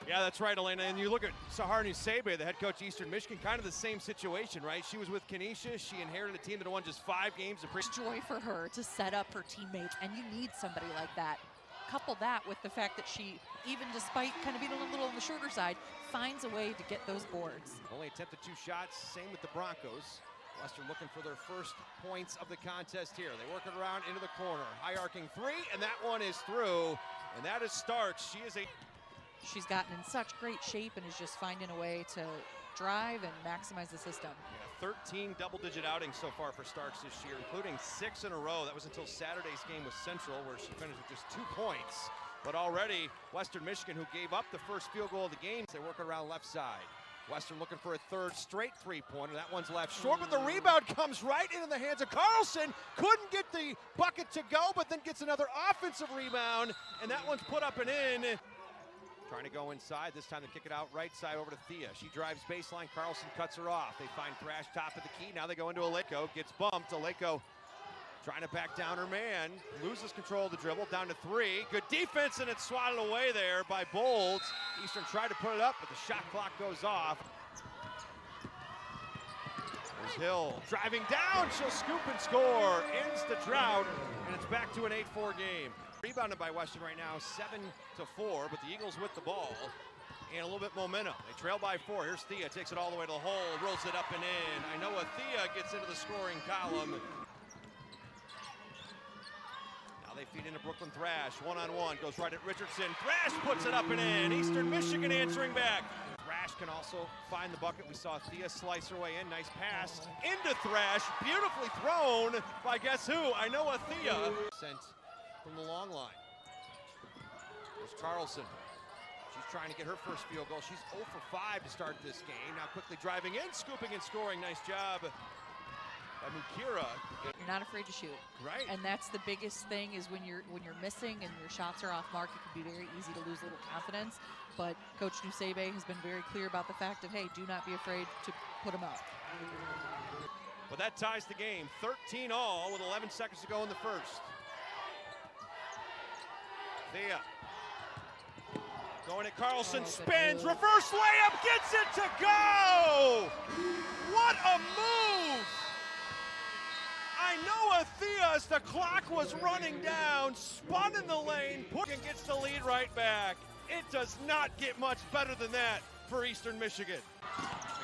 Yeah, that's right, Elena. And you look at Sahar Nusebe, the head coach of Eastern Michigan, kind of the same situation, right? She was with Kenesha. She inherited a team that won just 5 games. It's joy for her to set up her teammates, and you need somebody like that. Couple that with the fact that she, even despite kind of being a little on the shorter side, finds a way to get those boards. Only attempted 2 shots, same with the Broncos. Western looking for their first points of the contest here. They work it around into the corner. High arcing 3, and that one is through. And that is Starks. She's gotten in such great shape and is just finding a way to drive and maximize the system. Yeah, 13 double-digit outings so far for Starks this year, including 6 in a row. That was until Saturday's game with Central, where she finished with just 2 points. But already, Western Michigan, who gave up the first field goal of the game, they work around left side. Western looking for a 3rd straight 3-pointer. That one's left short, but the rebound comes right into the hands of Carlson. Couldn't get the bucket to go, but then gets another offensive rebound, and that one's put up and in. Trying to go inside, this time to kick it out right side over to Thea. She drives baseline, Carlson cuts her off. They find Thrash top of the key, now they go into Aleko, gets bumped. Aleko trying to back down her man, loses control of the dribble, down to 3. Good defense, and it's swatted away there by Bowles. Eastern tried to put it up, but the shot clock goes off. There's Hill driving down, she'll scoop and score. Ends the drought, and it's back to an 8-4 game. Rebounded by Western right now, 7-4, but the Eagles with the ball and a little bit momentum. They trail by 4. Here's Thea, takes it all the way to the hole, rolls it up and in. I know Thea gets into the scoring column. Now they feed into Brooklyn Thrash, one-on-one, goes right at Richardson. Thrash puts it up and in. Eastern Michigan answering back. Thrash can also find the bucket. We saw Thea slice her way in. Nice pass into Thrash. Beautifully thrown by guess who? I know Thea. Sent from the long line. There's Carlson. She's trying to get her first field goal. She's 0 for 5 to start this game. Now quickly driving in, scooping and scoring. Nice job by Mukira. You're not afraid to shoot. Right. And that's the biggest thing, is when you're missing and your shots are off mark, it can be very easy to lose a little confidence. But Coach Nusebe has been very clear about the fact of, hey, do not be afraid to put them up. But that ties the game. 13-all with 11 seconds to go in the first. Thea going at Carlson, spins, reverse layup, gets it to go! What a move! I know Thea, as the clock was running down, spun in the lane, and gets the lead right back. It does not get much better than that for Eastern Michigan.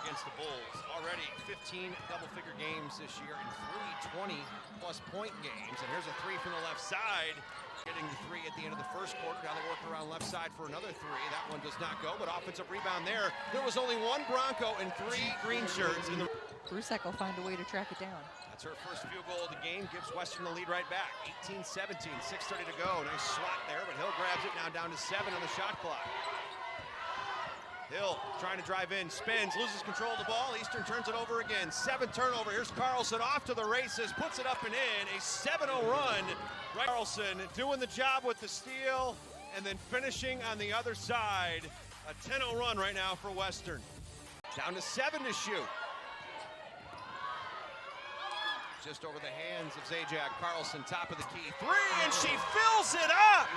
Against the Bulls, already 15 double-figure games this year and 3 20-plus point games. And here's a 3 from the left side. Getting the 3 at the end of the first quarter. Now they work around left side for another 3. That one does not go, but offensive rebound there. There was only 1 Bronco and 3 green shirts. Brusek will find a way to track it down. That's her first field goal of the game. Gives Western the lead right back. 18-17, 6:30 to go. Nice swat there, but Hill grabs it now down to 7 on the shot clock. Hill trying to drive in, spins, loses control of the ball. Eastern turns it over again. 7 turnover. Here's Carlson off to the races, puts it up and in. A 7-0 run. Right. Carlson doing the job with the steal and then finishing on the other side. A 10-0 run right now for Western. Down to 7 to shoot. Just over the hands of Zajac. Carlson, top of the key. 3, and she fills it up!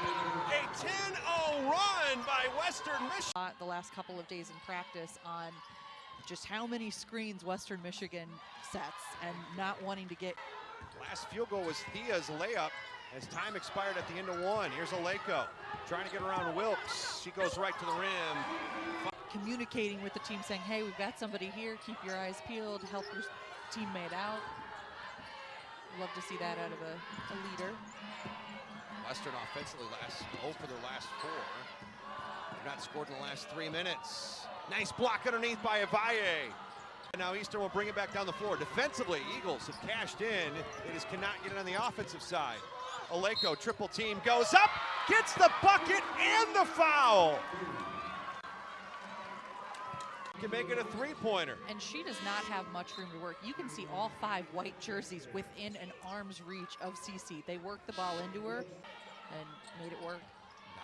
A 10-0 run by Western Michigan. The last couple of days in practice on just how many screens Western Michigan sets and not wanting to get. Last field goal was Thea's layup as time expired at the end of 1. Here's Aleko trying to get around Wilkes. She goes right to the rim. Communicating with the team, saying, hey, we've got somebody here. Keep your eyes peeled. Help your teammate out. Love to see that out of a leader. Western offensively 0 for their last 4. They've not scored in the last 3 minutes. Nice block underneath by Avaye. Now Eastern will bring it back down the floor. Defensively, Eagles have cashed in. They just cannot get it on the offensive side. Aleko, triple team, goes up, gets the bucket and the foul. Can make it a 3-pointer. And she does not have much room to work. You can see all 5 white jerseys within an arm's reach of CC. They worked the ball into her and made it work.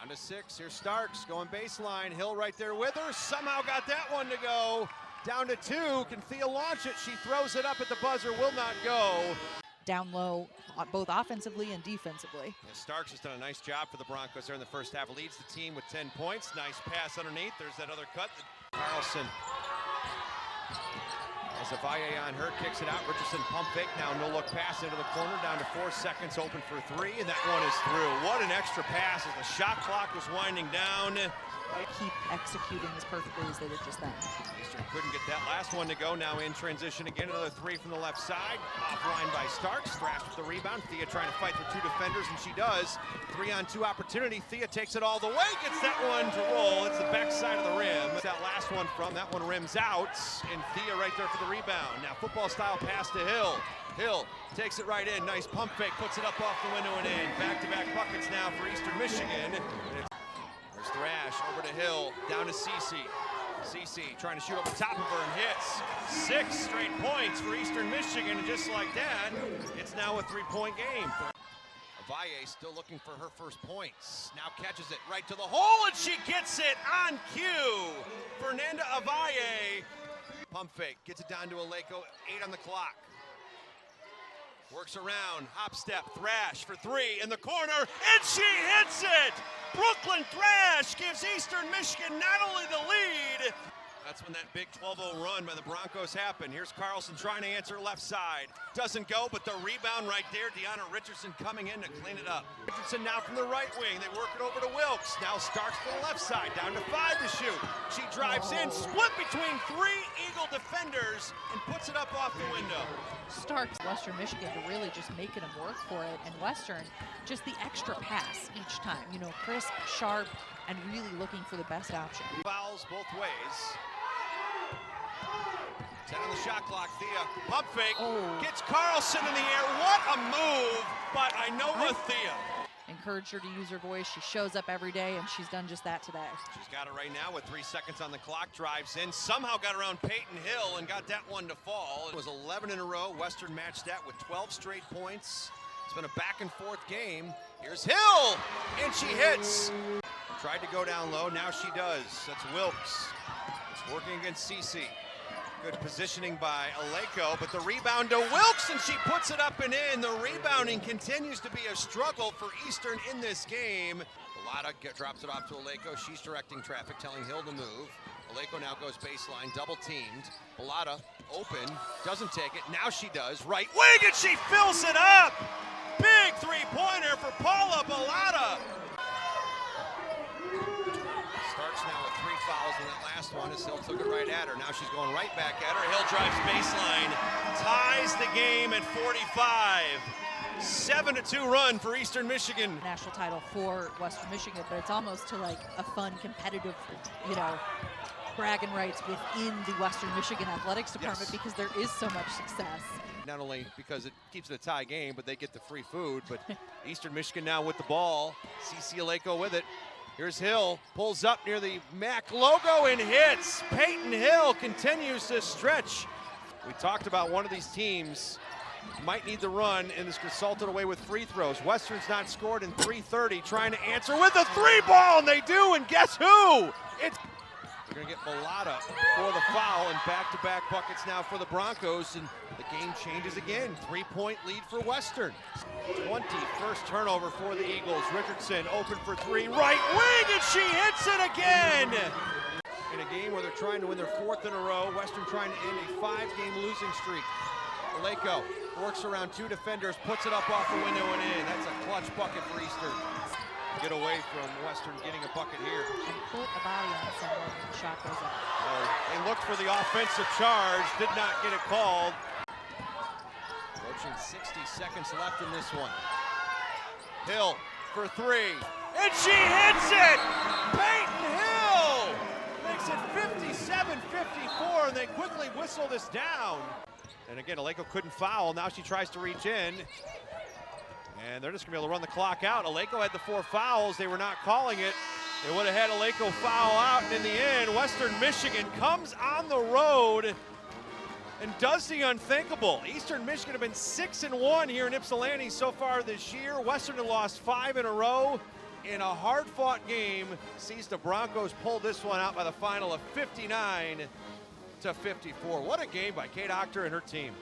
Down to 6. Here's Starks going baseline. Hill right there with her. Somehow got that one to go. Down to 2. Can Thea launch it? She throws it up at the buzzer. Will not go. down low, both offensively and defensively. Yeah, Starks has done a nice job for the Broncos there in the first half. Leads the team with 10 points. Nice pass underneath. There's that other cut. Carlson. As Avaye on her, kicks it out. Richardson pump fake now. No look pass into the corner. Down to 4 seconds. Open for 3. And that one is through. What an extra pass as the shot clock was winding down. Keep executing as perfectly as they did just then. Eastern couldn't get that last one to go. Now in transition again, another 3 from the left side. Offline by Starks. Thrashed with the rebound. Thea trying to fight through 2 defenders, and she does. 3-on-2 opportunity. Thea takes it all the way. Gets that one to roll. It's the back side of the rim. That last one from that one rims out, and Thea right there for the rebound. Now football style pass to Hill. Hill takes it right in. Nice pump fake. Puts it up off the window and in. Back-to-back buckets now for Eastern Michigan. There's Thrash over to Hill, down to Cece. Cece trying to shoot over top of her and hits. 6 straight points for Eastern Michigan, and just like that, it's now a 3-point game. Avaye still looking for her first points. Now catches it right to the hole, and she gets it on cue. Fernanda Avaye. Pump fake, gets it down to Aleko, 8 on the clock. Works around, hop step, Thrash for 3 in the corner, and she hits it! Brooklyn Thrash gives Eastern Michigan not only the lead. That's when that big 12-0 run by the Broncos happened. Here's Carlson trying to answer left side. Doesn't go, but the rebound right there. Deanna Richardson coming in to clean it up. Richardson now from the right wing. They work it over to Wilkes. Now Starks to the left side, down to 5 to shoot. She drives in, split between 3 Eagle defenders, and puts it up off the window. Starks, Western Michigan, to really just making them work for it, and Western, just the extra pass each time. You know, crisp, sharp, and really looking for the best option. Fouls both ways. 10 on the shot clock. Thea, pump fake, gets Carlson in the air. What a move by Ainhoa Thea. Encourage her to use her voice. She shows up every day, and she's done just that today. She's got it right now with 3 seconds on the clock. Drives in, somehow got around Peyton Hill and got that one to fall. It was 11 in a row. Western matched that with 12 straight points. It's been a back-and-forth game. Here's Hill, and she hits. Tried to go down low, now she does. That's Wilkes. It's working against Cece. Good positioning by Aleko, but the rebound to Wilkes, and she puts it up and in. The rebounding continues to be a struggle for Eastern in this game. Bellotta drops it off to Aleko. She's directing traffic, telling Hill to move. Aleko now goes baseline, double teamed. Bellotta open, doesn't take it. Now she does. Right wing, and she fills it up. Big 3-pointer for Paula Bellotta. Starks now with 3 fouls in that last one as Hill took it right at her. Now she's going right back at her. Hill drives baseline, ties the game at 45. 7-2 run for Eastern Michigan. National title for Western Michigan, but it's almost to like a fun, competitive, you know, bragging rights within the Western Michigan Athletics Department because there is so much success. Not only because it keeps it a tie game, but they get the free food. But Eastern Michigan now with the ball. Cece Aleko with it. Here's Hill, pulls up near the MAC logo and hits. Peyton Hill continues to stretch. We talked about one of these teams might need the run and is consulted away with free throws. Western's not scored in 3:30, trying to answer with a 3-ball, and they do, and guess who? They're going to get Bellotta for the foul, and back-to-back buckets now for the Broncos, and the game changes again. 3-point lead for Western. 21st turnover for the Eagles. Richardson open for 3, right wing, and she hits it again! In a game where they're trying to win their 4th in a row, Western trying to end a 5-game losing streak. Aleko works around 2 defenders, puts it up off the window and in. That's a clutch bucket for Eastern. Get away from Western getting a bucket here. And put a body on someone when the shot goes up. They looked for the offensive charge, did not get it called. Approaching 60 seconds left in this one. Hill for 3, and she hits it! Peyton Hill makes it 57-54, and they quickly whistle this down. And again, Aleko couldn't foul. Now she tries to reach in. And they're just going to be able to run the clock out. Aleko had the 4 fouls. They were not calling it. They would have had Aleko foul out. And in the end, Western Michigan comes on the road and does the unthinkable. Eastern Michigan have been 6-1 here in Ypsilanti so far this year. Western had lost 5 in a row. In a hard-fought game, sees the Broncos pull this one out by the final of 59-54. What a game by Kate Octor and her team.